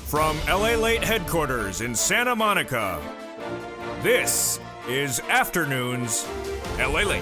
From LALATE headquarters in Santa Monica, this is Afternoons LALATE.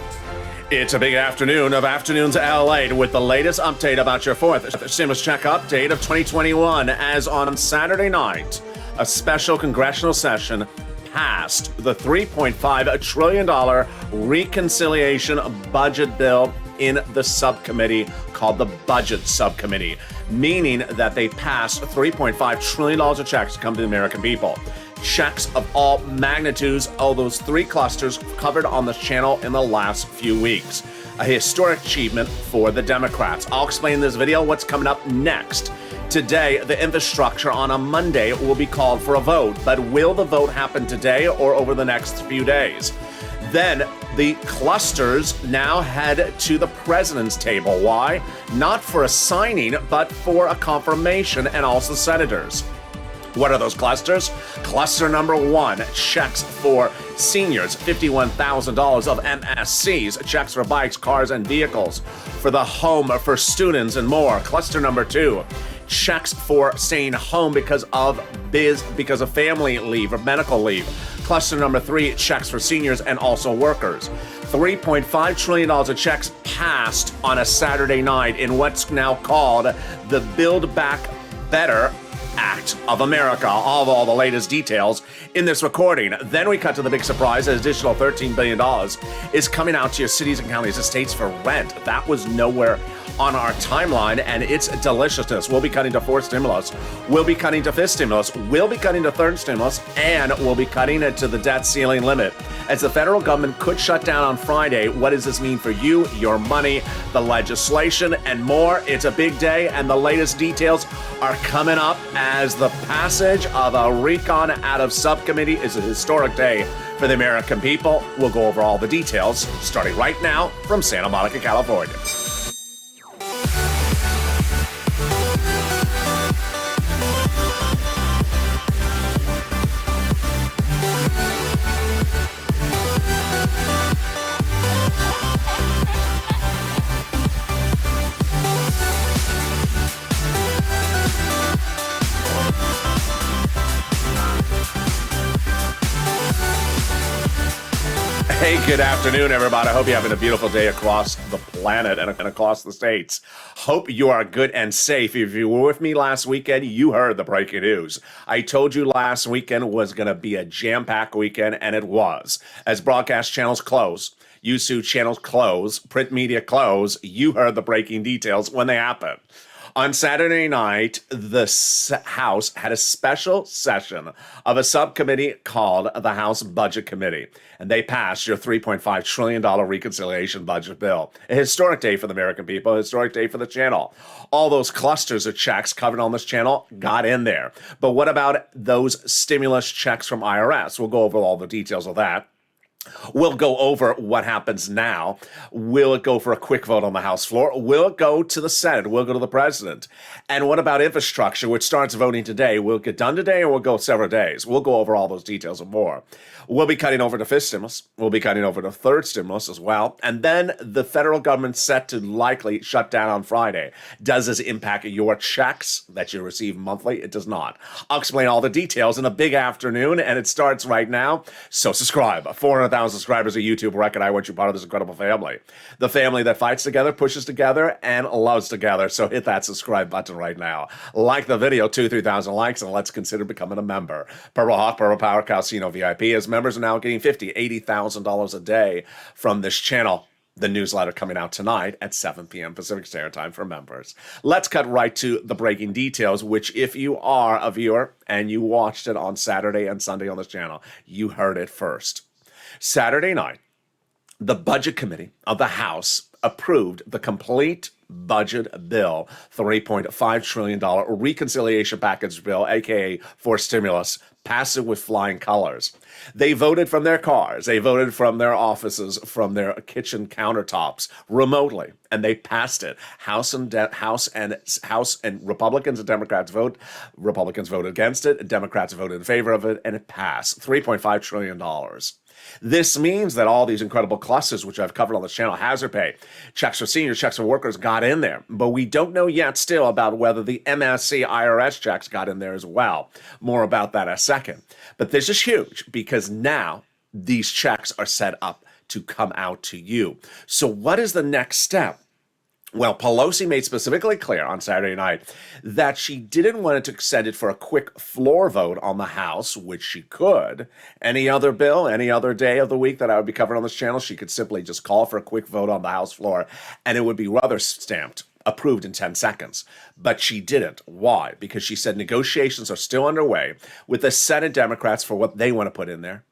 It's a big afternoon of Afternoons LALATE with the latest update about your fourth stimulus check update of 2021. As on Saturday night, a special congressional session passed the $3.5 trillion reconciliation budget bill in the subcommittee called the Budget Subcommittee, meaning that they passed $3.5 trillion of checks to come to the American people. Checks of all magnitudes, all those three clusters covered on this channel in the last few weeks. A historic achievement for the Democrats. I'll explain in this video what's coming up next. Today, the infrastructure on a Monday will be called for a vote, but will the vote happen today or over the next few days? Then the clusters now head to the president's table. Why? Not for a signing, but for a confirmation, and also senators. What are those clusters? Cluster number one, checks for seniors, $51,000 of MSCs, checks for bikes, cars, and vehicles, for the home, for students, and more. Cluster number two, checks for staying home because of family leave or medical leave. Cluster number three, checks for seniors and also workers. $3.5 trillion of checks passed on a Saturday night in what's now called the Build Back Better Act of America. All the latest details in this recording. Then we cut to the big surprise. An additional $13 billion is coming out to your cities and counties and states for rent. That was nowhere on our timeline, and it's deliciousness. We'll be cutting to fourth stimulus. We'll be cutting to fifth stimulus. We'll be cutting to third stimulus, and we'll be cutting it to the debt ceiling limit. As the federal government could shut down on Friday, what does this mean for you, your money, the legislation, and more? It's a big day, and the latest details are coming up as the passage of a RECON out of subcommittee is a historic day for the American people. We'll go over all the details starting right now from Santa Monica, California. Hey, good afternoon, everybody. I hope you're having a beautiful day across the planet and across the states. Hope you are good and safe. If you were with me last weekend, you heard the breaking news. I told you last weekend was going to be a jam-packed weekend, and it was. As broadcast channels close, YouTube channels close, print media close, you heard the breaking details when they happened. On Saturday night, the House had a special session of a subcommittee called the House Budget Committee, and they passed your $3.5 trillion reconciliation budget bill. A historic day for the American people, a historic day for the channel. All those clusters of checks covered on this channel got in there. But what about those stimulus checks from IRS? We'll go over all the details of that. We'll go over what happens now. Will it go for a quick vote on the House floor? Will it go to the Senate? Will it go to the president? And what about infrastructure, which starts voting today? Will it get done today or will it go several days? We'll go over all those details and more. We'll be cutting over to fifth stimulus. We'll be cutting over to third stimulus as well. And then the federal government set to likely shut down on Friday. Does this impact your checks that you receive monthly? It does not. I'll explain all the details in a big afternoon, and it starts right now. So subscribe. 400,000 subscribers of YouTube record. I want you part of this incredible family. The family that fights together, pushes together, and loves together. So hit that subscribe button right now. Like the video, 3,000 likes, and let's consider becoming a member. Purple Hawk, Purple Power, Casino VIP. As members are now getting $50,000, $80,000 a day from this channel. The newsletter coming out tonight at 7 p.m. Pacific Standard Time for members. Let's cut right to the breaking details, which if you are a viewer and you watched it on Saturday and Sunday on this channel, you heard it first. Saturday night, the Budget Committee of the House approved the complete budget bill, $3.5 trillion reconciliation package bill, aka for stimulus, passed it with flying colors. They voted from their cars, they voted from their offices, from their kitchen countertops, remotely, and they passed it. House and Republicans and Democrats vote. Republicans voted against it, Democrats voted in favor of it, and it passed. $3.5 trillion. This means that all these incredible clusters, which I've covered on this channel, hazard pay, checks for seniors, checks for workers, got in there. But we don't know yet still about whether the MSC IRS checks got in there as well. More about that in a second. But this is huge because now these checks are set up to come out to you. So what is the next step? Well, Pelosi made specifically clear on Saturday night that she didn't want to extend it for a quick floor vote on the House, which she could. Any other bill, any other day of the week that I would be covering on this channel, she could simply just call for a quick vote on the House floor, and it would be rubber stamped, approved in 10 seconds. But she didn't. Why? Because she said negotiations are still underway with the Senate Democrats for what they want to put in there,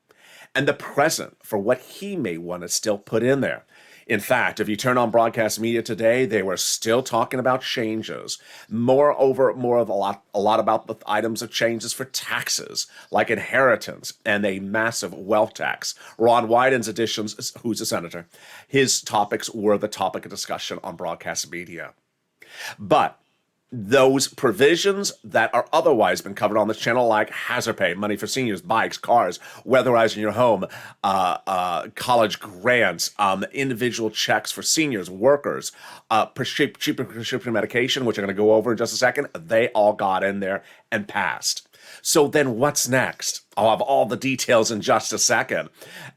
and the president for what he may want to still put in there. In fact, if you turn on broadcast media today, they were still talking about changes. Moreover, a lot about the items of changes for taxes, like inheritance and a massive wealth tax. Ron Wyden's additions, who's a senator, his topics were the topic of discussion on broadcast media. But those provisions that are otherwise been covered on this channel, like hazard pay, money for seniors, bikes, cars, weatherizing your home, college grants, individual checks for seniors, workers, cheaper prescription medication, which I'm going to go over in just a second, they all got in there and passed. So then what's next? I'll have all the details in just a second.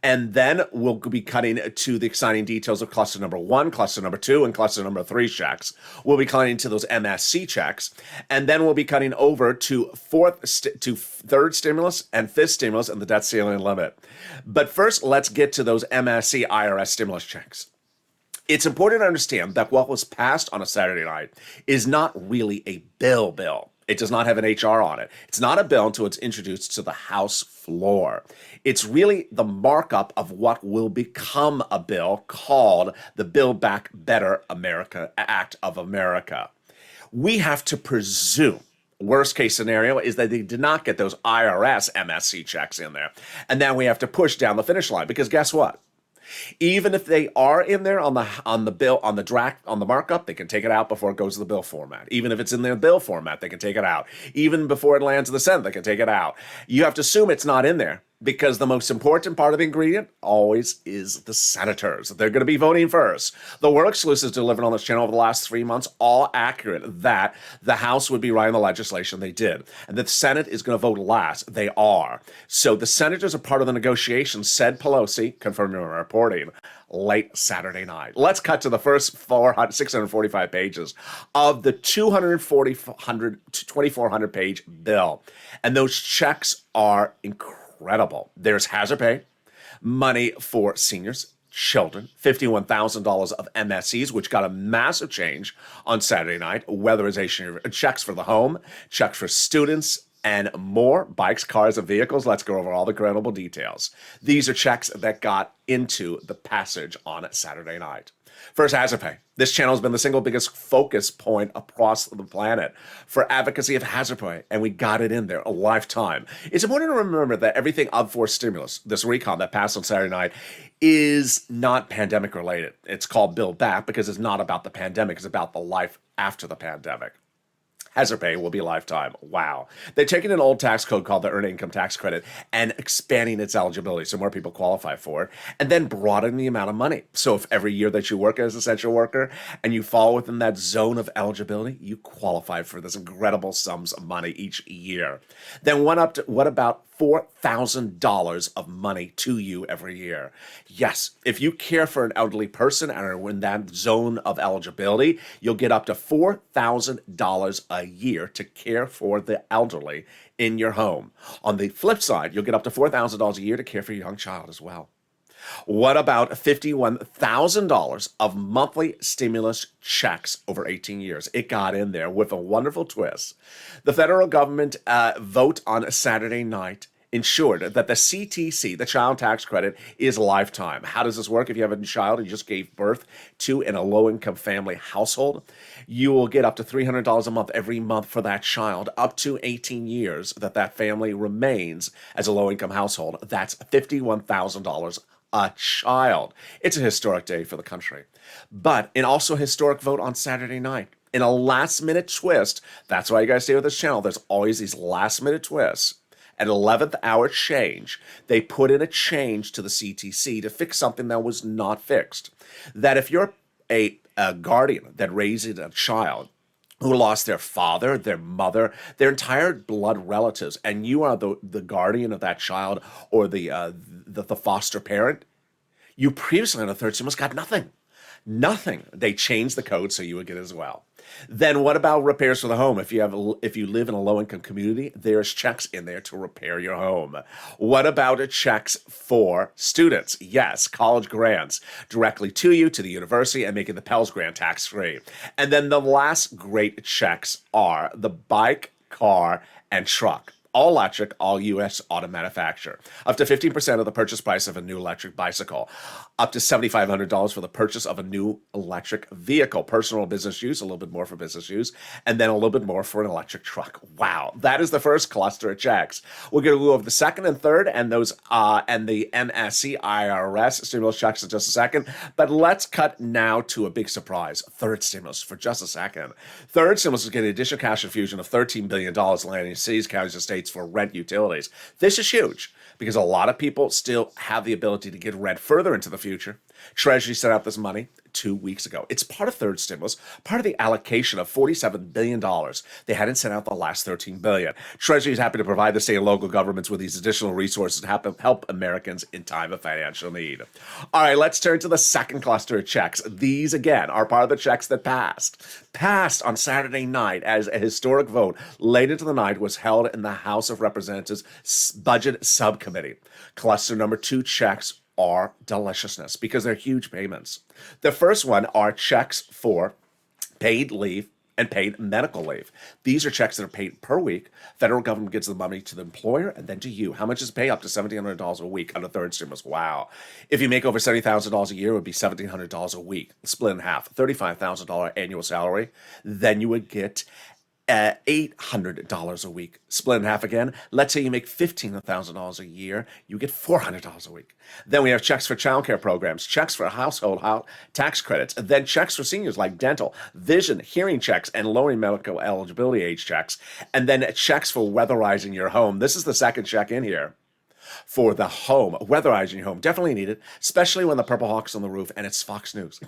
And then we'll be cutting to the exciting details of cluster number 1, cluster number 2, and cluster number 3 checks. We'll be cutting to those MSC checks. And then we'll be cutting over to third stimulus and fifth stimulus and the debt ceiling limit. But first, let's get to those MSC IRS stimulus checks. It's important to understand that what was passed on a Saturday night is not really a bill. It does not have an HR on it. It's not a bill until it's introduced to the House floor. It's really the markup of what will become a bill called the Build Back Better America Act of America. We have to presume, worst case scenario, is that they did not get those IRS MSC checks in there. And then we have to push down the finish line because guess what? Even if they are in there on the bill, on the markup, they can take it out before it goes to the bill format. Even if it's in their bill format, they can take it out. Even before it lands in the Senate, they can take it out. You have to assume it's not in there because the most important part of the ingredient always is the senators. They're going to be voting first. The word exclusives delivered on this channel over the last 3 months, all accurate, that the House would be writing the legislation. They did. And the Senate is going to vote last. They are. So the senators are part of the negotiations, said Pelosi, confirming our reporting, late Saturday night. Let's cut to the first 645 pages of the 2,400 page bill. And those checks are incredible. There's hazard pay, money for seniors, children, $51,000 of MSCs, which got a massive change on Saturday night, weatherization checks for the home, checks for students, and more, bikes, cars, and vehicles. Let's go over all the credible details. These are checks that got into the passage on Saturday night. First, hazard pay. This channel has been the single biggest focus point across the planet for advocacy of hazard pay, and we got it in there a lifetime. It's important to remember that everything up for stimulus, this RECON that passed on Saturday night, is not pandemic related. It's called Build Back because it's not about the pandemic. It's about the life after the pandemic. Hazard pay will be lifetime. Wow. They're taking an old tax code called the Earned Income Tax Credit and expanding its eligibility so more people qualify for it, and then broadening the amount of money. So if every year that you work as an essential worker and you fall within that zone of eligibility, you qualify for this incredible sums of money each year. Then what about $4,000 of money to you every year? Yes, if you care for an elderly person and are in that zone of eligibility, you'll get up to $4,000 a year to care for the elderly in your home. On the flip side, you'll get up to $4,000 a year to care for your young child as well. What about $51,000 of monthly stimulus checks over 18 years? It got in there with a wonderful twist. The federal government vote on a Saturday night ensured that the CTC, the child tax credit, is lifetime. How does this work? If you have a child you just gave birth to in a low-income family household, you will get up to $300 a month every month for that child, up to 18 years that family remains as a low-income household. That's $51,000 a child. It's a historic day for the country. But an also historic vote on Saturday night. In a last-minute twist, that's why you guys stay with this channel. There's always these last-minute twists. At 11th hour change, they put in a change to the CTC to fix something that was not fixed. That if you're a guardian that raises a child who lost their father, their mother, their entire blood relatives, and you are the guardian of that child or the foster parent, you previously on a third stimulus got nothing. Nothing. They changed the code so you would get it as well. Then what about repairs for the home? If you live in a low-income community, there's checks in there to repair your home. What about checks for students? Yes, college grants directly to you, to the university, and making the Pell Grant tax-free. And then the last great checks are the bike, car, and truck. All electric, all U.S. auto manufacturer. Up to 15% of the purchase price of a new electric bicycle. Up to $7,500 for the purchase of a new electric vehicle. Personal or business use, a little bit more for business use, and then a little bit more for an electric truck. Wow, that is the first cluster of checks. We're going to go over the second and third and those and the MSC IRS stimulus checks in just a second. But let's cut now to a big surprise. Third stimulus for just a second. Third stimulus is getting an additional cash infusion of $13 billion landing in cities, counties, and states for rent utilities. This is huge because a lot of people still have the ability to get rent further into the future. Treasury set out this money 2 weeks ago. It's part of third stimulus, part of the allocation of $47 billion. They hadn't sent out the last $13 billion. Treasury is happy to provide the state and local governments with these additional resources to help Americans in time of financial need. All right, let's turn to the second cluster of checks. These, again, are part of the checks that passed on Saturday night as a historic vote late into the night was held in the House of Representatives Budget Subcommittee. Cluster number 2 checks are deliciousness because they're huge payments. The first one are checks for paid leave and paid medical leave. These are checks that are paid per week. Federal government gives the money to the employer and then to you. How much is pay? Up to $1,700 a week on a third stimulus. Wow. If you make over $70,000 a year, it would be $1,700 a week. Split in half. $35,000 annual salary. Then you would get $800 a week. Split in half again. Let's say you make $15,000 a year, you get $400 a week. Then we have checks for childcare programs, checks for household tax credits, and then checks for seniors like dental, vision, hearing checks, and lowering medical eligibility age checks. And then checks for weatherizing your home. This is the second check in here. For the home, weatherizing your home, definitely needed, especially when the Purple Hawk's on the roof and it's Fox News.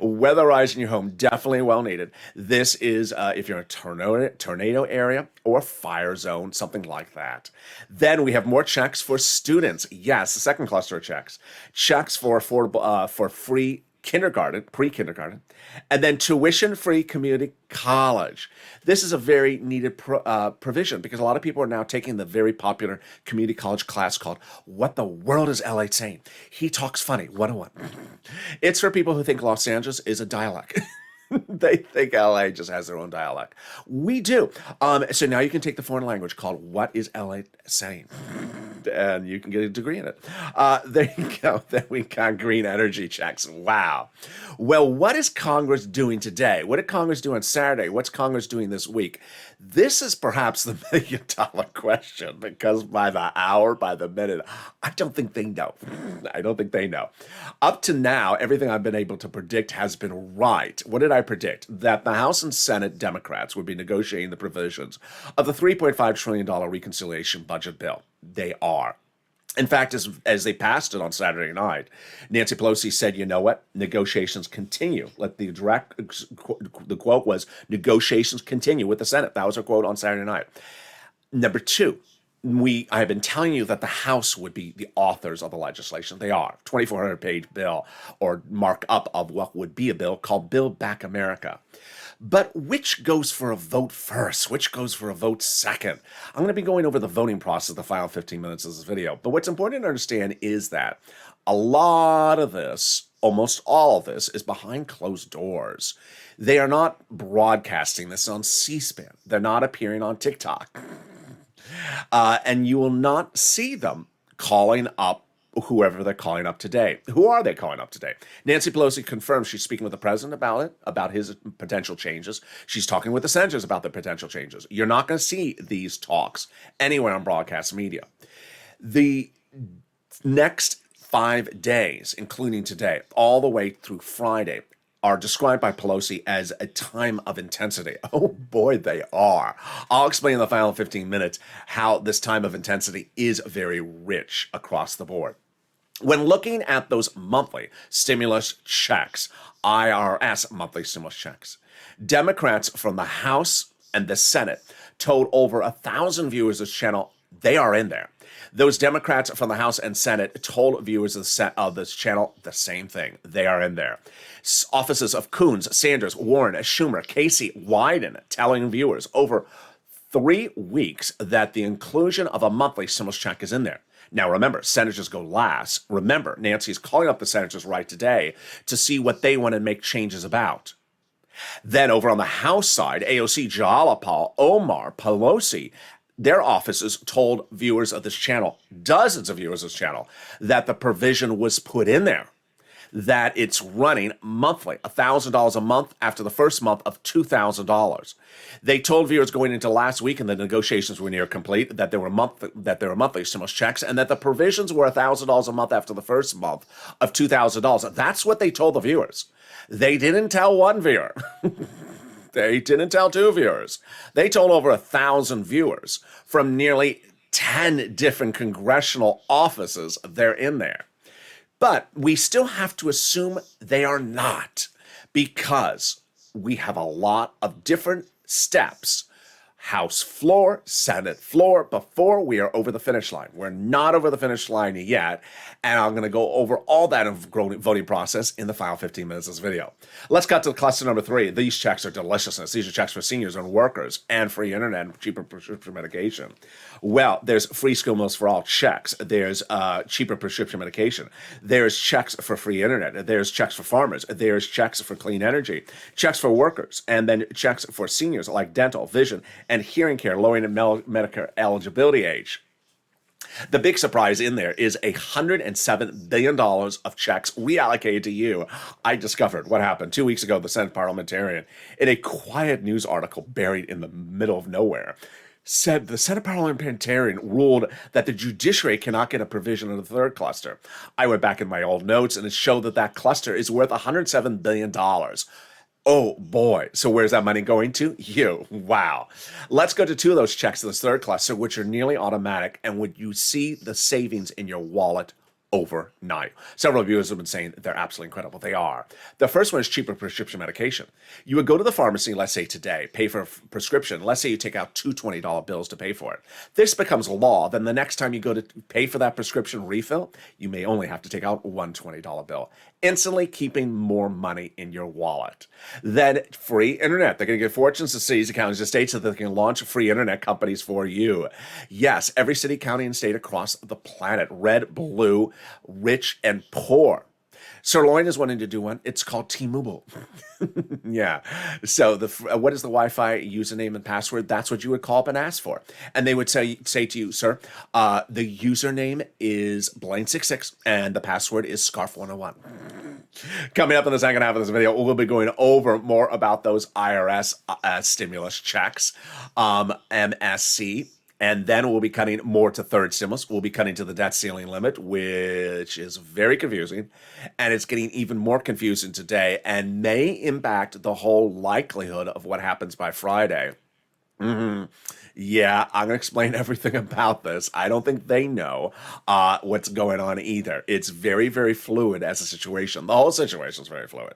Weatherizing your home, definitely well needed. This is if you're in a tornado area or fire zone, something like that. Then we have more checks for students. Yes, the second cluster of checks. Checks for affordable, for free kindergarten, pre-kindergarten, and then tuition-free community college. This is a very needed provision because a lot of people are now taking the very popular community college class called What the World is LATE Saying? He Talks Funny 101. It's for people who think Los Angeles is a dialect. They think LA just has their own dialect. We do. So now you can take the foreign language called What is LA Saying? And you can get a degree in it. There you go. Then we got green energy checks. Wow. Well, what is Congress doing today? What did Congress do on Saturday? What's Congress doing this week? This is perhaps the million-dollar question because by the hour, by the minute, I don't think they know. I don't think they know. Up to now, everything I've been able to predict has been right. What did I predict? That the House and Senate Democrats would be negotiating the provisions of the $3.5 trillion reconciliation budget bill. They are. In fact, as they passed it on Saturday night, Nancy Pelosi said, you know what? Negotiations continue. The quote was, negotiations continue with the Senate. That was her quote on Saturday night. Number 2, I have been telling you that the House would be the authors of the legislation. They are. 2,400-page bill or markup of what would be a bill called Build Back America. But which goes for a vote first? Which goes for a vote second? I'm going to be going over the voting process the final 15 minutes of this video. But what's important to understand is that a lot of this, almost all of this, is behind closed doors. They are not broadcasting this on C-SPAN. They're not appearing on TikTok. And you will not see them calling up whoever they're calling up today. Who are they calling up today? Nancy Pelosi confirms she's speaking with the president about his potential changes. She's talking with the senators about the potential changes. You're not going to see these talks anywhere on broadcast media. The next 5 days, including today, all the way through Friday, are described by Pelosi as a time of intensity. Oh boy, they are. I'll explain in the final 15 minutes how this time of intensity is very rich across the board. When looking at those monthly stimulus checks, IRS monthly stimulus checks, Democrats from the House and the Senate told over 1,000 viewers of this channel they are in there. Those Democrats from the House and Senate told viewers of this channel the same thing. They are in there. Offices of Coons, Sanders, Warren, Schumer, Casey, Wyden telling viewers over 3 weeks that the inclusion of a monthly stimulus check is in there. Now, remember, senators go last. Remember, Nancy's calling up the senators right today to see what they want to make changes about. Then over on the House side, AOC, Jalapal, Omar, Pelosi, their offices told viewers of this channel, dozens of viewers of this channel, that the provision was put in there, that it's running monthly, $1,000 a month after the first month of $2,000. They told viewers going into last week, and the negotiations were near complete, that there were monthly stimulus checks, and that the provisions were $1,000 a month after the first month of $2,000. That's what they told the viewers. They didn't tell one viewer. They didn't tell 2 viewers. They told over 1,000 viewers from nearly 10 different congressional offices they're in there. But we still have to assume they are not, because we have a lot of different steps, House floor, Senate floor, before we are over the finish line. We're not over the finish line yet, and I'm going to go over all that voting process in the final 15 minutes of this video. Let's cut to cluster number 3. These checks are deliciousness. These are checks for seniors and workers and free internet and cheaper prescription medication. Well, there's free school meals for all checks. There's cheaper prescription medication. There's checks for free internet. There's checks for farmers. There's checks for clean energy. Checks for workers. And then checks for seniors like dental, vision, and hearing care, lowering Medicare eligibility age. The big surprise in there is $107 billion of checks reallocated to you. I discovered what happened 2 weeks ago. The Senate parliamentarian, in a quiet news article buried in the middle of nowhere, said the Senate parliamentarian ruled that the judiciary cannot get a provision in the third cluster. I went back in my old notes, and it showed that that cluster is worth $107 billion. Oh boy. So where's that money going to? You. Wow. Let's go to 2 of those checks in this third cluster, which are nearly automatic, and would you see the savings in your wallet overnight? Several viewers have been saying they're absolutely incredible. They are. The first one is cheaper prescription medication. You would go to the pharmacy, let's say today, pay for a prescription. Let's say you take out 2 $20 bills to pay for it. This becomes law. Then the next time you go to pay for that prescription refill, you may only have to take out one $20 bill, instantly keeping more money in your wallet. Then free internet. They're going to give fortunes to cities, counties, and states so that they can launch free internet companies for you. Yes, every city, county, and state across the planet, red, blue, rich, and poor. Sirloin is wanting to do one. It's called T-Mobile. Yeah. So what is the Wi-Fi username and password? That's what you would call up and ask for. And they would say to you, sir, the username is Blaine66 and the password is Scarf101. Coming up in the second half of this video, we'll be going over more about those IRS stimulus checks, MSC. And then we'll be cutting more to third stimulus. We'll be cutting to the debt ceiling limit, which is very confusing. And it's getting even more confusing today and may impact the whole likelihood of what happens by Friday. Yeah, I'm going to explain everything about this. I don't think they know what's going on either. It's very, very fluid as a situation. The whole situation is very fluid.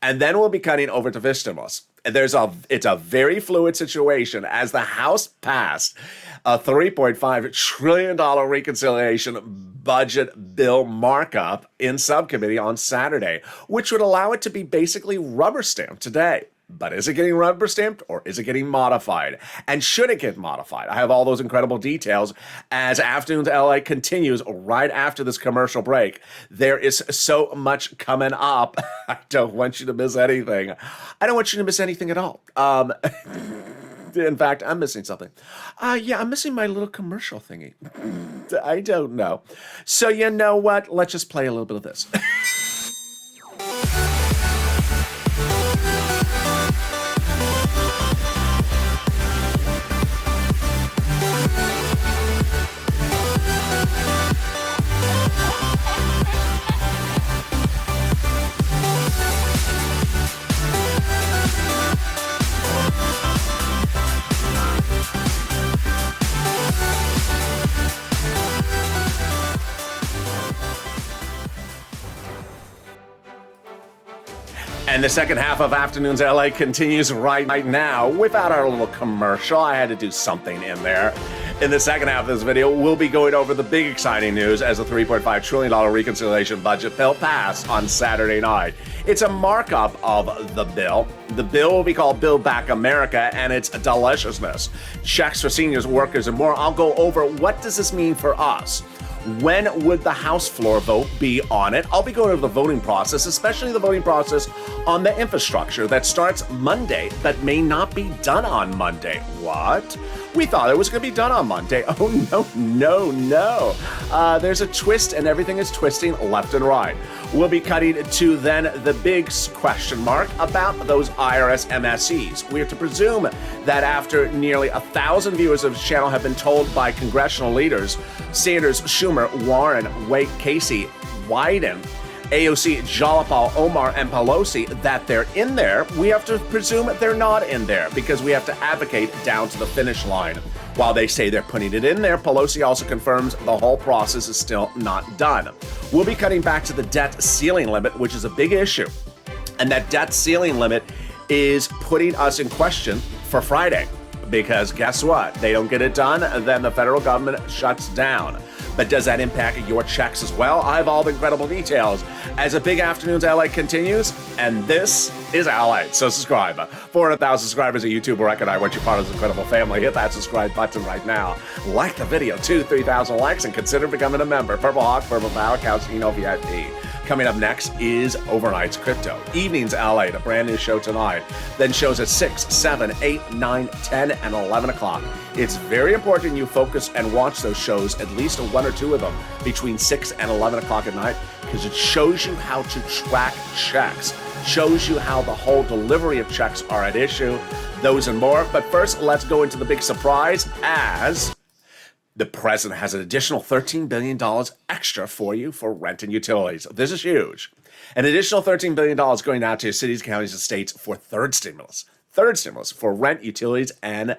And then we'll be cutting over to fish stimulus. It's a very fluid situation as the House passed a $3.5 trillion reconciliation budget bill markup in subcommittee on Saturday, which would allow it to be basically rubber stamped today. But is it getting rubber stamped or is it getting modified? And should it get modified? I have all those incredible details as Afternoons LA continues right after this commercial break. There is so much coming up. I don't want you to miss anything. I don't want you to miss anything at all. In fact, I'm missing something. Yeah, I'm missing my little commercial thingy. I don't know. So you know what? Let's just play a little bit of this. And the second half of Afternoons LA continues right now without our little commercial. I had to do something in there. In the second half of this video, we'll be going over the big exciting news as the $3.5 trillion reconciliation budget bill passed on Saturday night. It's a markup of the bill. The bill will be called Build Back America, and it's deliciousness. Checks for seniors, workers, and more. I'll go over what does this mean for us. When would the House floor vote be on it? I'll be going over the voting process, especially the voting process on the infrastructure that starts Monday but may not be done on Monday. What? We thought it was going to be done on Monday. Oh, no. There's a twist, and everything is twisting left and right. We'll be cutting to then the big question mark about those IRS MSEs. We have to presume that after nearly 1,000 viewers of the channel have been told by congressional leaders, Sanders, Schumer, Warren, Wake, Casey, Wyden, AOC, Jalopal, Omar, and Pelosi, that they're in there, we have to presume they're not in there because we have to advocate down to the finish line. While they say they're putting it in there, Pelosi also confirms the whole process is still not done. We'll be cutting back to the debt ceiling limit, which is a big issue. And that debt ceiling limit is putting us in question for Friday. Because guess what? They don't get it done, then the federal government shuts down. But does that impact your checks as well? I have all the incredible details as a big Afternoons LA continues, and this is LALATE. So subscribe. 400,000 subscribers at YouTube will recognize what you're part of this incredible family. Hit that subscribe button right now. Like the video, 2,000-3,000 likes, and consider becoming a member. Purple Hawk, Purple Power, Council, VIP. Coming up next is Overnight's Crypto. Evenings LA, a brand new show tonight. Then shows at 6, 7, 8, 9, 10, and 11 o'clock. It's very important you focus and watch those shows, at least one or two of them, between 6 and 11 o'clock at night, because it shows you how to track checks, shows you how the whole delivery of checks are at issue, those and more. But first, let's go into the big surprise as the president has an additional $13 billion extra for you for rent and utilities. This is huge. An additional $13 billion going out to cities, counties, and states for third stimulus for rent, utilities, and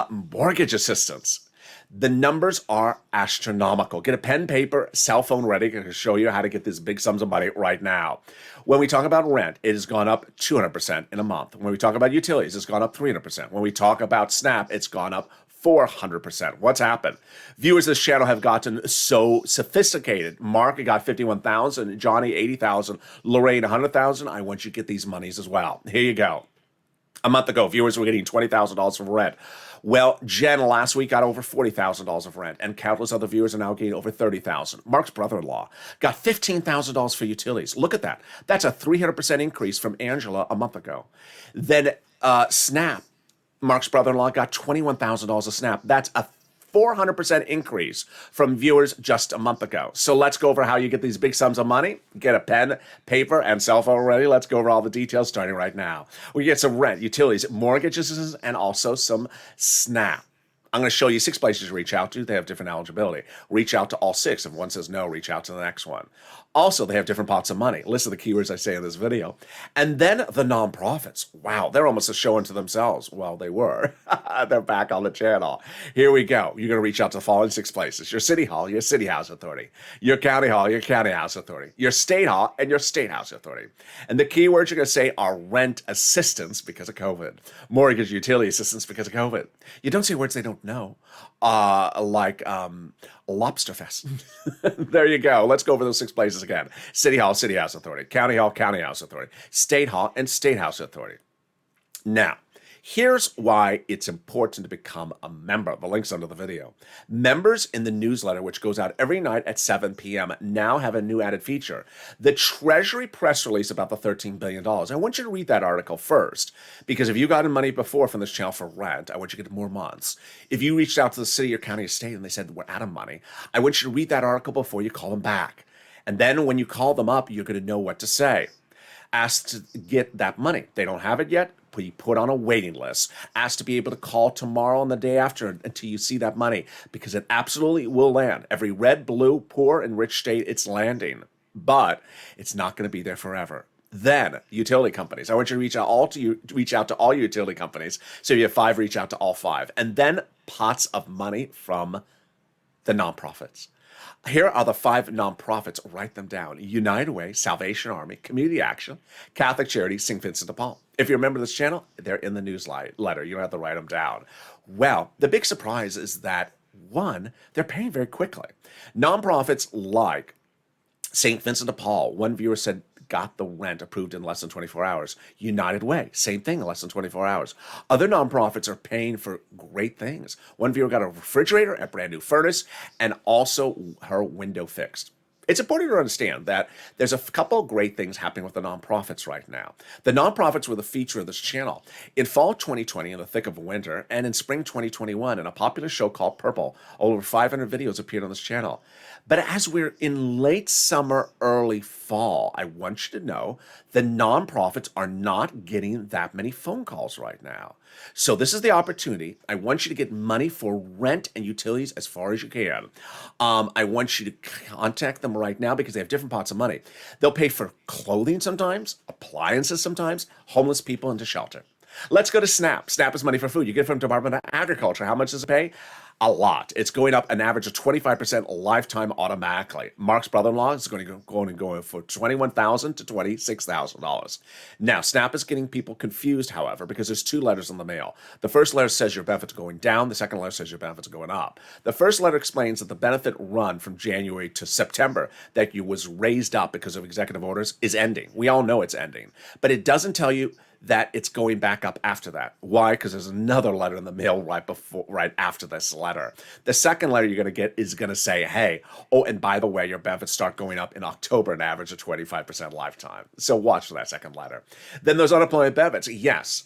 mortgage assistance. The numbers are astronomical. Get a pen, paper, cell phone ready. I can show you how to get these big sums of money right now. When we talk about rent, it has gone up 200% in a month. When we talk about utilities, it's gone up 300%. When we talk about SNAP, it's gone up 400%. What's happened? Viewers of this channel have gotten so sophisticated. Mark got 51,000, Johnny 80,000, Lorraine 100,000. I want you to get these monies as well. Here you go. A month ago, viewers were getting $20,000 from rent. Well, Jen last week got over $40,000 of rent, and countless other viewers are now getting over $30,000. Mark's brother-in-law got $15,000 for utilities. Look at that. That's a 300% increase from Angela a month ago. Then SNAP. Mark's brother-in-law got $21,000 of SNAP. That's a 400% increase from viewers just a month ago. So let's go over how you get these big sums of money. Get a pen, paper, and cell phone ready. Let's go over all the details starting right now. We get some rent, utilities, mortgages, and also some SNAP. I'm going to show you 6 places to reach out to. They have different eligibility. Reach out to all 6. If one says no, reach out to the next one. Also, they have different pots of money. Listen to the keywords I say in this video. And then the nonprofits. Wow, they're almost a show unto themselves. Well, they were. They're back on the channel. Here we go. You're going to reach out to the following 6 places. Your city hall, your city house authority. Your county hall, your county house authority. Your state hall, and your state house authority. And the keywords you're going to say are rent assistance because of COVID. Mortgage utility assistance because of COVID. You don't say words they don't know. Like Lobster Fest. There you go. Let's go over those 6 places again. City Hall, City House Authority. County Hall, County House Authority. State Hall, and State House Authority. Now, here's why it's important to become a member. The link's under the video. Members in the newsletter, which goes out every night at 7 p.m., now have a new added feature. The Treasury press release about the $13 billion. I want you to read that article first, because if you got money before from this channel for rent, I want you to get more months. If you reached out to the city or county or state and they said, we're out of money, I want you to read that article before you call them back. And then when you call them up, you're going to know what to say. Ask to get that money. They don't have it yet. Be put on a waiting list. Ask to be able to call tomorrow and the day after until you see that money, because it absolutely will land. Every red, blue, poor, and rich state, it's landing. But it's not going to be there forever. Then utility companies. I want you to reach out to all utility companies. So if you have 5, reach out to all 5. And then pots of money from the nonprofits. Here are the 5 nonprofits. Write them down: United Way, Salvation Army, Community Action, Catholic Charities, St. Vincent de Paul. If you're a member of this channel, they're in the newsletter. You don't have to write them down. Well, the big surprise is that, one, they're paying very quickly. Nonprofits like St. Vincent de Paul, one viewer said, got the rent approved in less than 24 hours. United Way, same thing, in less than 24 hours. Other nonprofits are paying for great things. One viewer got a refrigerator, a brand new furnace, and also her window fixed. It's important to understand that there's a couple of great things happening with the nonprofits right now. The nonprofits were the feature of this channel. In fall 2020, in the thick of winter, and in spring 2021, in a popular show called Purple, over 500 videos appeared on this channel. But as we're in late summer, early fall, I want you to know the nonprofits are not getting that many phone calls right now. So this is the opportunity. I want you to get money for rent and utilities as far as you can. I want you to contact them right now because they have different pots of money. They'll pay for clothing sometimes, appliances sometimes, homeless people into shelter. Let's go to SNAP. SNAP is money for food. You get it from Department of Agriculture. How much does it pay? A lot. It's going up an average of 25% lifetime automatically. Mark's brother-in-law is going for $21,000 to $26,000. Now, SNAP is getting people confused, however, because there's 2 letters in the mail. The first letter says your benefits are going down. The second letter says your benefits are going up. The first letter explains that the benefit run from January to September that you was raised up because of executive orders is ending. We all know it's ending. But it doesn't tell you that it's going back up after that. Why? Because there's another letter in the mail right after this letter. The second letter you're going to get is going to say, hey, oh, and by the way, your benefits start going up in October, an average of 25% lifetime. So watch for that second letter. Then there's unemployment benefits. Yes,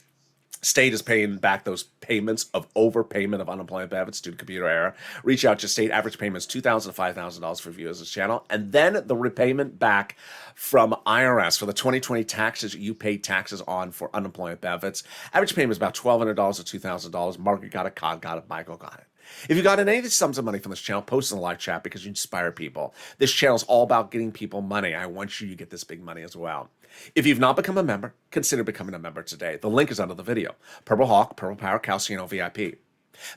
state is paying back those payments of overpayment of unemployment benefits due to computer error. Reach out to state. Average payments $2,000 to $5,000 for viewers of this channel. And then the repayment back from IRS for the 2020 taxes you paid taxes on for unemployment benefits. Average payment is about $1,200 to $2,000. Margaret got it, Cog got it, Michael got it. If you got any of these sums of money from this channel, post in the live chat because you inspire people. This channel is all about getting people money. I want you to get this big money as well. If you've not become a member, consider becoming a member today. The link is under the video. Purple Hawk, Purple Power, Calciano VIP.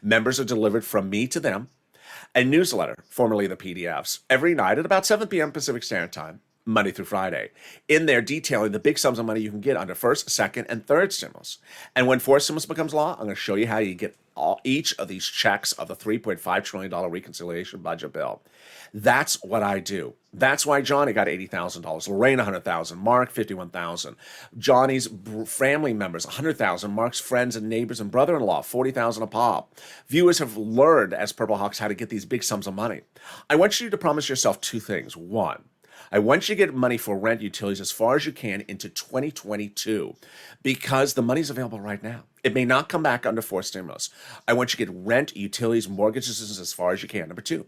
Members are delivered from me to them. A newsletter, formerly the PDFs, every night at about 7 p.m. Pacific Standard Time, Monday through Friday. In there detailing the big sums of money you can get under first, second, and third stimulus. And when fourth stimulus becomes law, I'm going to show you how you get each of these checks of the $3.5 trillion reconciliation budget bill. That's what I do. That's why Johnny got $80,000, Lorraine $100,000, Mark $51,000, Johnny's family members $100,000, Mark's friends and neighbors and brother-in-law $40,000 a pop. Viewers have learned as Purple Hawks how to get these big sums of money. I want you to promise yourself 2 things. 1, I want you to get money for rent, utilities as far as you can into 2022 because the money's available right now. It may not come back under 4th stimulus. I want you to get rent, utilities, mortgages as far as you can. Number 2,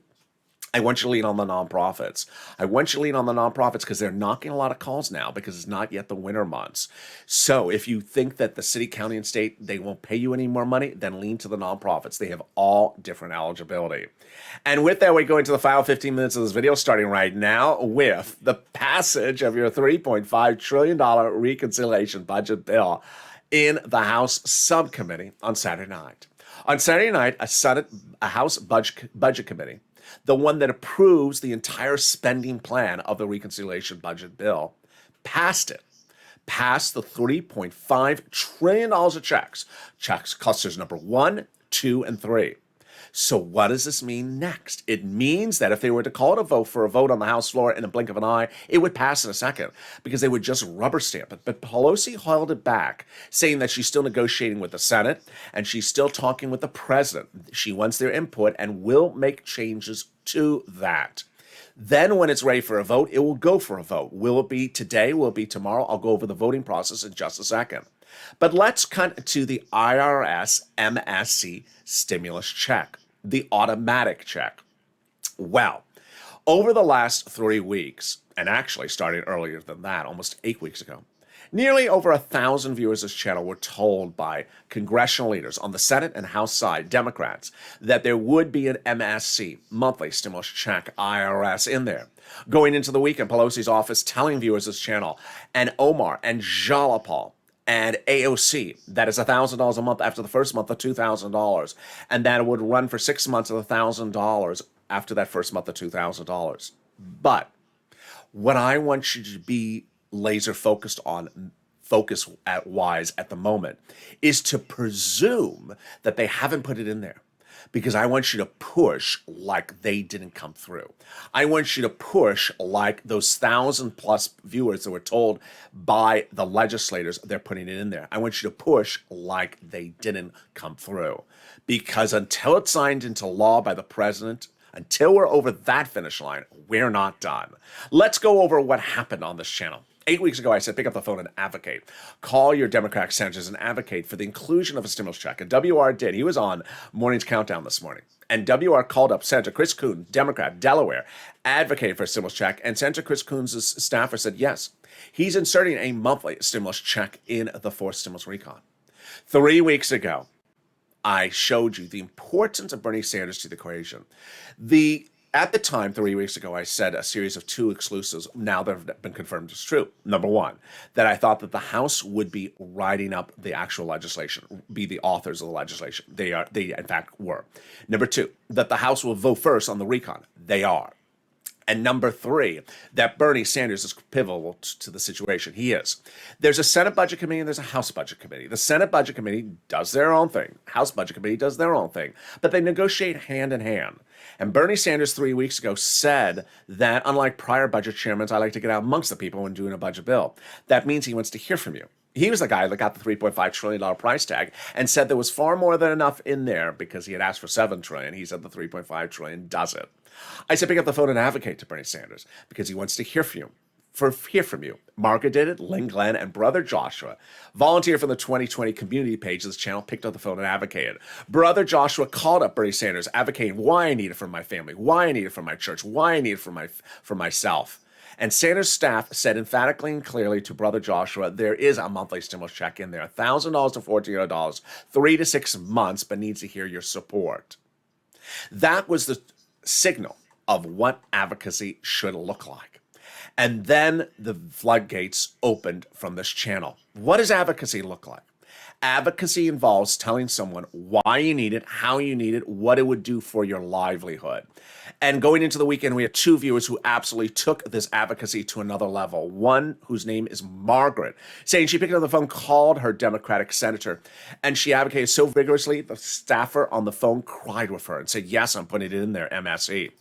I want you to lean on the nonprofits. I want you to lean on the nonprofits because they're not getting a lot of calls now because it's not yet the winter months. So if you think that the city, county, and state, they won't pay you any more money, then lean to the nonprofits. They have all different eligibility. And with that, we go into the final 15 minutes of this video, starting right now with the passage of your $3.5 trillion reconciliation budget bill in the House subcommittee on Saturday night. On Saturday night, a House budget committee, the one that approves the entire spending plan of the reconciliation budget bill, passed it. Passed the $3.5 trillion of checks. Checks clusters number 1, 2, and 3. So what does this mean next? It means that if they were to call it a vote on the House floor in a blink of an eye, it would pass in a second because they would just rubber stamp it. But Pelosi held it back, saying that she's still negotiating with the Senate and she's still talking with the president. She wants their input and will make changes to that. Then when it's ready for a vote, it will go for a vote. Will it be today? Will it be tomorrow? I'll go over the voting process in just a second. But let's cut to the IRS MSC stimulus check, the automatic check. Well, over the last 3 weeks, and actually starting earlier than that, almost 8 weeks ago, nearly over 1,000 viewers of this channel were told by congressional leaders on the Senate and House side, Democrats, that there would be an MSC, monthly stimulus check, IRS in there. Going into the weekend, Pelosi's office telling viewers of this channel, and Omar and Jalapal and AOC, that is $1,000 a month after the first month of $2,000, and that it would run for 6 months of $1,000 after that first month of $2,000. But what I want you to be laser focused on, focus at wise at the moment, is to presume that they haven't put it in there. Because I want you to push like they didn't come through. I want you to push like those 1,000+ viewers that were told by the legislators they're putting it in there. I want you to push like they didn't come through. Because until it's signed into law by the president, until we're over that finish line, we're not done. Let's go over what happened on this channel. 8 weeks ago, I said, pick up the phone and advocate. Call your Democratic senators and advocate for the inclusion of a stimulus check. And WR did. He was on Morning's Countdown this morning. And WR called up Senator Chris Coons, Democrat, Delaware, advocated for a stimulus check. And Senator Chris Coons' staffer said, yes, he's inserting a monthly stimulus check in the fourth stimulus recon. 3 weeks ago, I showed you the importance of Bernie Sanders to the equation. At the time, 3 weeks ago, I said a series of 2 exclusives, now that have been confirmed as true. Number one, that I thought that the House would be writing up the actual legislation, be the authors of the legislation. They in fact were. Number two, that the House will vote first on the recon. They are. And number three, that Bernie Sanders is pivotal to the situation. He is. There's a Senate Budget Committee and there's a House Budget Committee. The Senate Budget Committee does their own thing. House Budget Committee does their own thing. But they negotiate hand in hand. And Bernie Sanders 3 weeks ago said that, unlike prior budget chairmen, I like to get out amongst the people when doing a budget bill. That means he wants to hear from you. He was the guy that got the $3.5 trillion price tag and said there was far more than enough in there because he had asked for $7 trillion. He said the $3.5 trillion does it. I said pick up the phone and advocate to Bernie Sanders because he wants to hear from you. Margaret did it, Lynn Glenn, and Brother Joshua, volunteer from the 2020 community page of this channel, picked up the phone and advocated. Brother Joshua called up Bernie Sanders, advocating why I need it for my family, why I need it for my church, why I need it for myself. And Sanders' staff said emphatically and clearly to Brother Joshua, there is a monthly stimulus check in there, $1,000 to $1,400, 3 to 6 months, but needs to hear your support. That was the signal of what advocacy should look like. And then the floodgates opened from this channel. What does advocacy look like? Advocacy involves telling someone why you need it, how you need it, what it would do for your livelihood. And going into the weekend, we had 2 viewers who absolutely took this advocacy to another level. One whose name is Margaret, saying she picked up the phone, called her Democratic senator, and she advocated so vigorously, the staffer on the phone cried with her and said, yes, I'm putting it in there, MSE.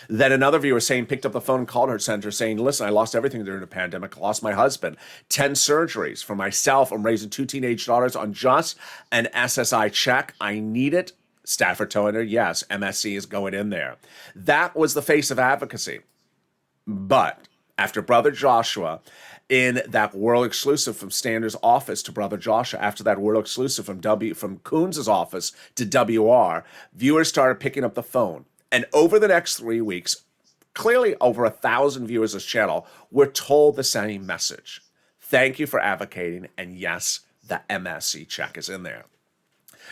Then another viewer picked up the phone and called her senator saying, listen, I lost everything during the pandemic, lost my husband, 10 surgeries for myself. I'm raising 2 teenage daughters on just an SSI check. I need it. Staffer telling her, yes, MSC is going in there. That was the face of advocacy. But after Brother Joshua, in that world exclusive from Sanders' office to Brother Joshua, after that world exclusive from Coons' office to WR, viewers started picking up the phone. And over the next 3 weeks, clearly over 1,000 viewers of this channel were told the same message. Thank you for advocating, and yes, the MSC check is in there.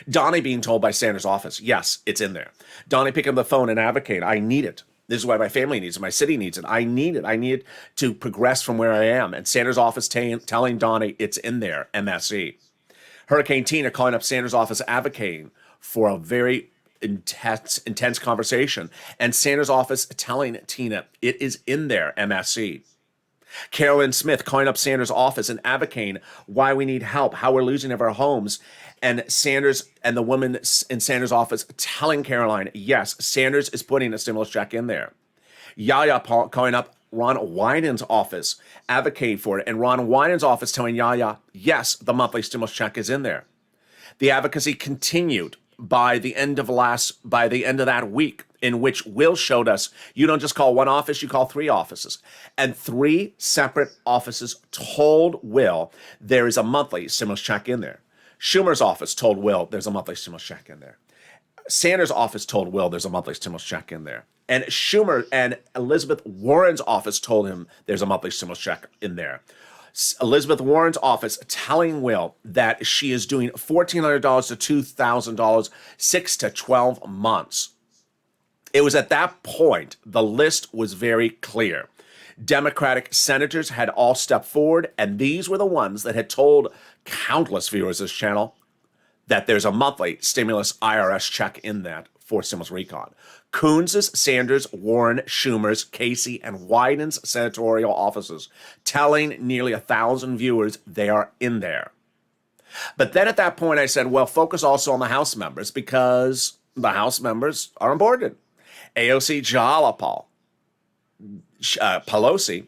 Donnie being told by Sanders' office, yes, it's in there. Donnie picking up the phone and advocating, I need it. This is why my family needs it. My city needs it. I need it. I need it to progress from where I am. And Sanders' office telling Donnie it's in there, MSC. Hurricane Tina calling up Sanders' office advocating for a very intense conversation, and Sanders' office telling Tina it is in there, MSC. Carolyn Smith calling up Sanders' office and advocating why we need help, how we're losing of our homes, and Sanders and the woman in Sanders' office telling Caroline, yes, Sanders is putting a stimulus check in there. Yaya calling up Ron Wyden's office advocating for it, and Ron Wyden's office telling Yaya, yes, the monthly stimulus check is in there. The advocacy continued by the end of that week, in which Will showed us you don't just call one office, you call 3 offices. And 3 separate offices told Will there is a monthly stimulus check in there. Schumer's office told Will there's a monthly stimulus check in there. Sanders' office told Will there's a monthly stimulus check in there. And Schumer and Elizabeth Warren's office told him there's a monthly stimulus check in there. Elizabeth Warren's office telling Will that she is doing $1,400 to $2,000, 6 to 12 months. It was at that point the list was very clear. Democratic senators had all stepped forward, and these were the ones that had told countless viewers of this channel that there's a monthly stimulus IRS check in that for stimulus recon. Coons's, Sanders, Warren, Schumer's, Casey, and Wyden's senatorial offices telling nearly 1,000 viewers they are in there. But then at that point I said, well, focus also on the House members because the House members are important. AOC Jalapal, Pelosi,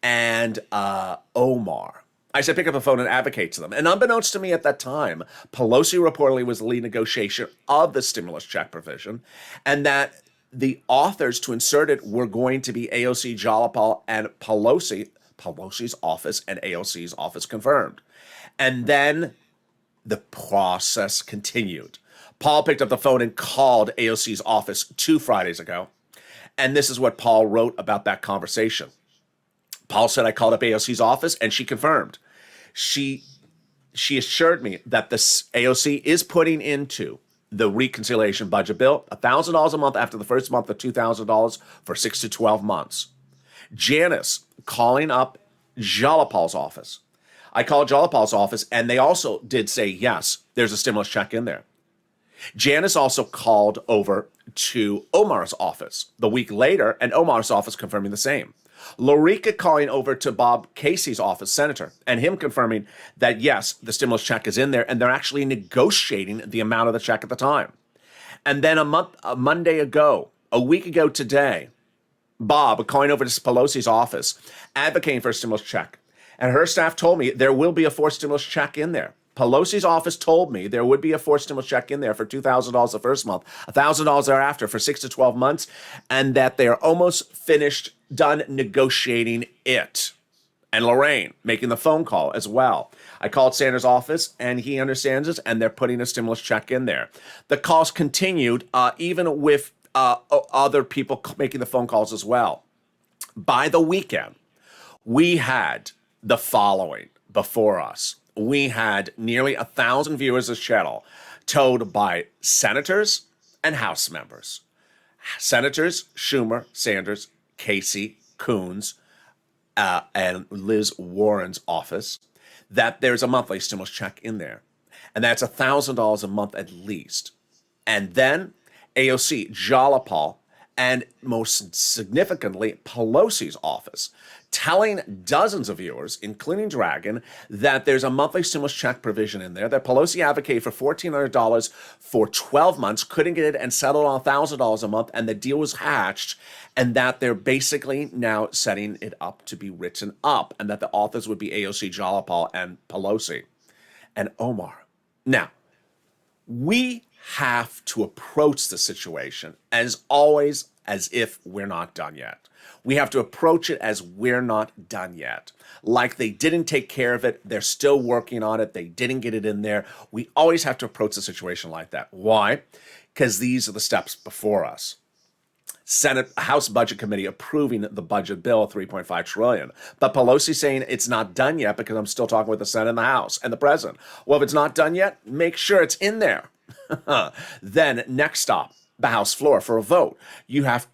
and Omar. I said, pick up the phone and advocate to them. And unbeknownst to me at that time, Pelosi reportedly was the lead negotiator of the stimulus check provision, and that the authors to insert it were going to be AOC Jalapal and Pelosi's office and AOC's office confirmed. And then the process continued. Paul picked up the phone and called AOC's office 2 Fridays ago. And this is what Paul wrote about that conversation. Paul said, I called up AOC's office and she confirmed. She assured me that the AOC is putting into the reconciliation budget bill $1,000 a month after the first month of $2,000 for 6 to 12 months. Janice calling up Jalapal's office. I called Jalapal's office and they also did say, yes, there's a stimulus check in there. Janice also called over to Omar's office the week later, and Omar's office confirming the same. Lorica calling over to Bob Casey's office, senator, and him confirming that, yes, the stimulus check is in there, and they're actually negotiating the amount of the check at the time. And then a week ago today, Bob calling over to Pelosi's office, advocating for a stimulus check. And her staff told me there will be a forced stimulus check in there. Pelosi's office told me there would be a forced stimulus check in there for $2,000 the first month, $1,000 thereafter for 6 to 12 months, and that they are almost finished, done negotiating it. And Lorraine making the phone call as well. I called Sanders' office, and he understands this, and they're putting a stimulus check in there. The calls continued, even with other people making the phone calls as well. By the weekend, we had the following before us. We had nearly 1,000 viewers of this channel told by senators and House members. Senators Schumer, Sanders, Casey, Coons, and Liz Warren's office, that there's a monthly stimulus check in there. And that's $1,000 a month at least. And then AOC, Jalapal, and most significantly, Pelosi's office, telling dozens of viewers, including Dragon, that there's a monthly stimulus check provision in there, that Pelosi advocated for $1,400 for 12 months, couldn't get it, and settled on $1,000 a month, and the deal was hatched, and that they're basically now setting it up to be written up, and that the authors would be AOC, Jalapal, and Pelosi, and Omar. Now, we have to approach the situation, as always, as if we're not done yet. We have to approach it as we're not done yet. Like they didn't take care of it. They're still working on it. They didn't get it in there. We always have to approach the situation like that. Why? Because these are the steps before us. House Budget Committee approving the budget bill, $3.5 trillion. But Pelosi saying it's not done yet because I'm still talking with the Senate and the House and the President. Well, if it's not done yet, make sure it's in there. Then next stop, the House floor for a vote.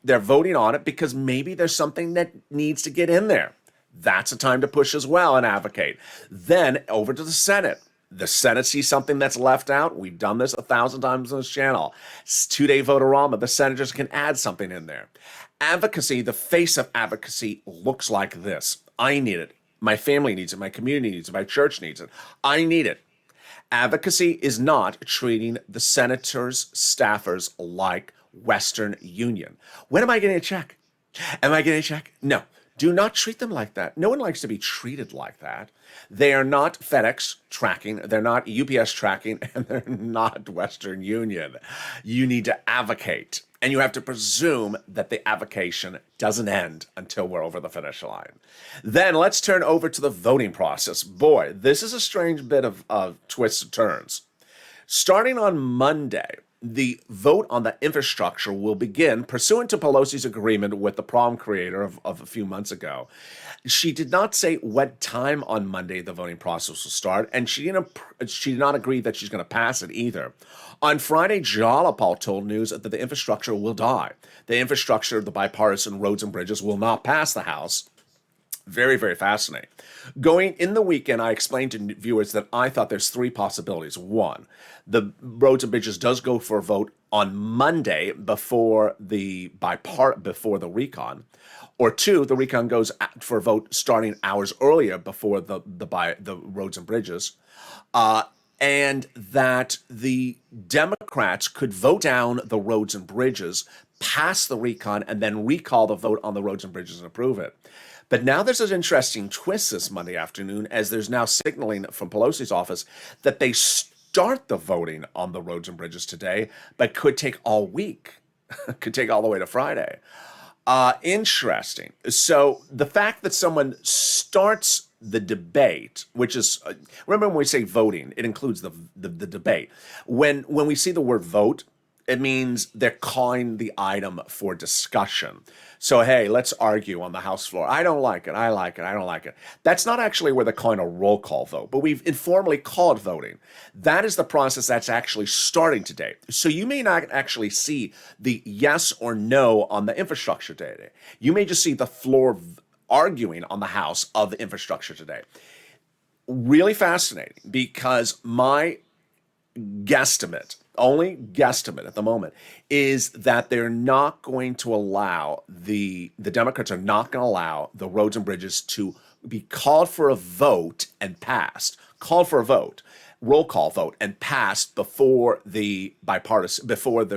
They're voting on it because maybe there's something that needs to get in there. That's a time to push as well and advocate. Then over to the Senate. The Senate sees something that's left out. We've done this 1,000 times on this channel. It's 2-day vote-a-rama. The senators can add something in there. Advocacy, the face of advocacy looks like this. I need it. My family needs it. My community needs it. My church needs it. I need it. Advocacy is not treating the senators' staffers like Western Union. When am I getting a check? Am I getting a check? No. Do not treat them like that. No one likes to be treated like that. They are not FedEx tracking. They're not UPS tracking, and they're not Western Union. You need to advocate, and you have to presume that the avocation doesn't end until we're over the finish line. Then let's turn over to the voting process. Boy, this is a strange bit of twists and turns. Starting on Monday, the vote on the infrastructure will begin pursuant to Pelosi's agreement with the prom creator of a few months ago. She did not say what time on Monday the voting process will start, and she did not agree that she's going to pass it either. On Friday, Jalapal told news that the infrastructure will die. The infrastructure, the bipartisan roads and bridges, will not pass the House. Very, very fascinating. Going in the weekend, I explained to viewers that I thought there's three possibilities. One, the Roads and Bridges does go for a vote on Monday before the recon, or two, the recon goes for a vote starting hours earlier before the Roads and Bridges, and that the Democrats could vote down the Roads and Bridges, pass the recon, and then recall the vote on the Roads and Bridges and approve it. But now there's an interesting twist this Monday afternoon, as there's now signaling from Pelosi's office that they start the voting on the Roads and Bridges today, but could take all week, could take all the way to Friday. Interesting. So the fact that someone starts the debate, which is, remember when we say voting, it includes the debate. When we see the word vote, it means they're calling the item for discussion. So, hey, let's argue on the House floor. I don't like it. I like it. I don't like it. That's not actually where they're calling a roll call vote, but we've informally called voting. That is the process that's actually starting today. So you may not actually see the yes or no on the infrastructure today. You may just see the floor arguing on the House of the infrastructure today. Really fascinating, because my only guesstimate at the moment, is that they're not going to allow the Democrats are not going to allow the Roads and Bridges to be called for a vote and passed. Called for a vote, roll call vote, and passed before the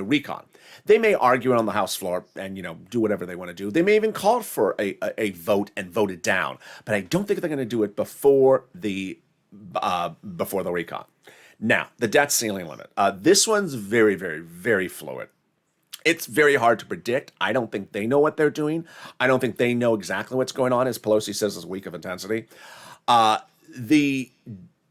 recon. They may argue it on the House floor and do whatever they want to do. They may even call for a vote and vote it down, but I don't think they're going to do it before the recon. Now, the debt ceiling limit. This one's very, very, very fluid. It's very hard to predict. I don't think they know what they're doing. I don't think they know exactly what's going on, as Pelosi says, this week of intensity. The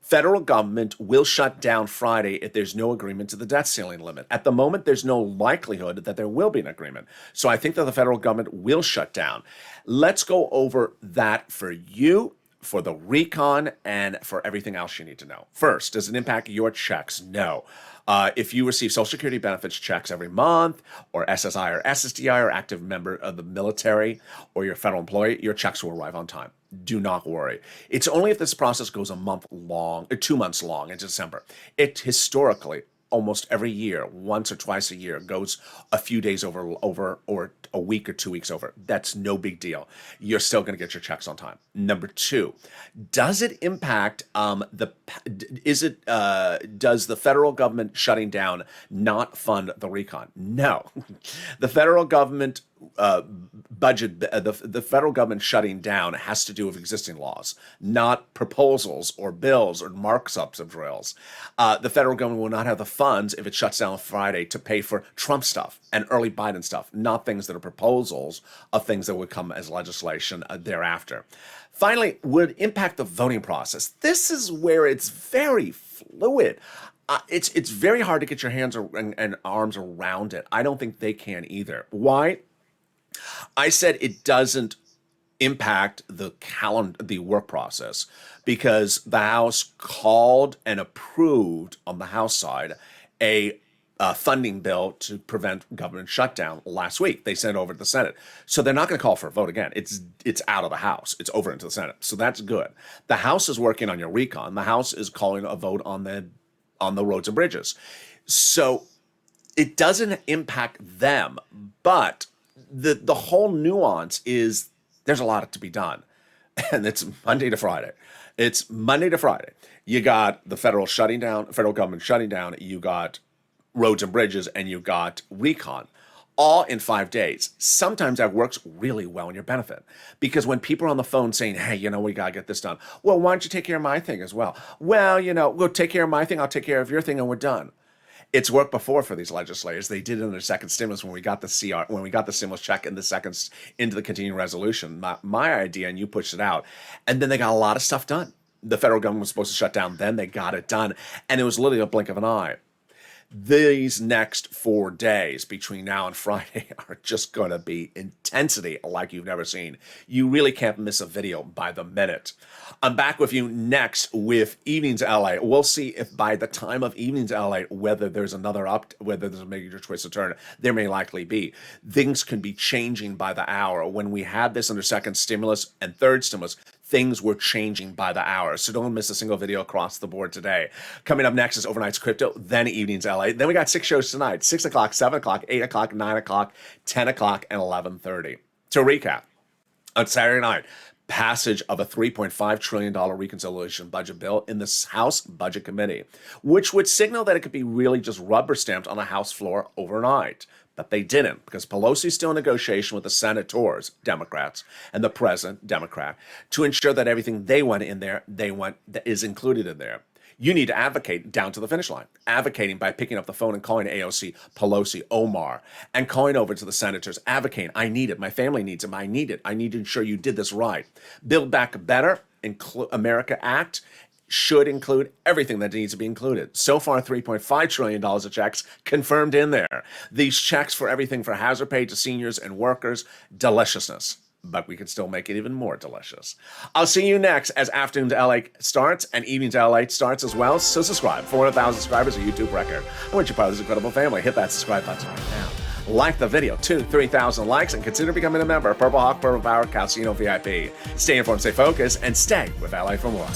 federal government will shut down Friday if there's no agreement to the debt ceiling limit. At the moment, there's no likelihood that there will be an agreement. So I think that the federal government will shut down. Let's go over that for you, for the recon, and for everything else you need to know. First, does it impact your checks? No. If you receive Social Security benefits checks every month, or SSI or SSDI, or active member of the military, or your federal employee, your checks will arrive on time. Do not worry. It's only if this process goes a month long, or 2 months long in December. It historically, almost every year, once or twice a year, goes a few days over, or a week or 2 weeks over. That's no big deal. You're still going to get your checks on time. Number two, does it impact does the federal government shutting down not fund the recon? No. The federal government the federal government shutting down has to do with existing laws, not proposals or bills or markups of drills. The federal government will not have the funds, if it shuts down on Friday, to pay for Trump stuff and early Biden stuff, not things that are proposals of things that would come as legislation thereafter. Finally, would impact the voting process. This is where it's very fluid. It's very hard to get your hands and arms around it. I don't think they can either. Why? I said it doesn't impact the work process, because the House called and approved on the House side a funding bill to prevent government shutdown last week. They sent it over to the Senate. So they're not going to call for a vote again. It's out of the House. It's over into the Senate. So that's good. The House is working on your recon. The House is calling a vote on the Roads and Bridges. So it doesn't impact them, but the whole nuance is there's a lot to be done, and it's Monday to Friday. It's Monday to Friday. You got the federal government shutting down. You got Roads and Bridges, and you got recon, all in 5 days. Sometimes that works really well in your benefit, because when people are on the phone saying, hey, we got to get this done. Well, why don't you take care of my thing as well? Well, we'll take care of my thing. I'll take care of your thing, and we're done. It's worked before for these legislators. They did it in their second stimulus when we got the stimulus check in the seconds into the continuing resolution. My idea, and you pushed it out. And then they got a lot of stuff done. The federal government was supposed to shut down then. They got it done. And it was literally a blink of an eye. These next 4 days between now and Friday are just going to be intensity like you've never seen. You really can't miss a video by the minute. I'm back with you next with Evenings LA. We'll see if by the time of Evenings LA, whether there's whether there's a major twist or turn. There may likely be. Things can be changing by the hour. When we had this under second stimulus and third stimulus, things were changing by the hour. So don't miss a single video across the board today. Coming up next is Overnight's Crypto, then Evenings LA. Then we got 6 shows tonight, 6 o'clock, 7 o'clock, 8 o'clock, 9 o'clock, 10 o'clock, and 11:30. To recap, on Saturday night, passage of a $3.5 trillion reconciliation budget bill in the House Budget Committee, which would signal that it could be really just rubber stamped on the House floor overnight. But they didn't, because Pelosi's still in negotiation with the senators, Democrats, and the president, Democrat, to ensure that everything they want in there, that is included in there. You need to advocate down to the finish line, advocating by picking up the phone and calling AOC, Pelosi, Omar, and calling over to the senators, advocating, I need it, my family needs it, I need it, I need to ensure you did this right. Build Back Better, America Act, should include everything that needs to be included. So far, $3.5 trillion of checks confirmed in there. These checks for everything from hazard pay to seniors and workers, deliciousness. But we can still make it even more delicious. I'll see you next as Afternoon to LA starts and Evening to LA starts as well. So subscribe. 400,000 subscribers, a YouTube record. I want you part of this incredible family. Hit that subscribe button right now. Like the video, 2,000-3,000 likes, and consider becoming a member. Purple Hawk, Purple Power, Calcino VIP. Stay informed, stay focused, and stay with LA for more.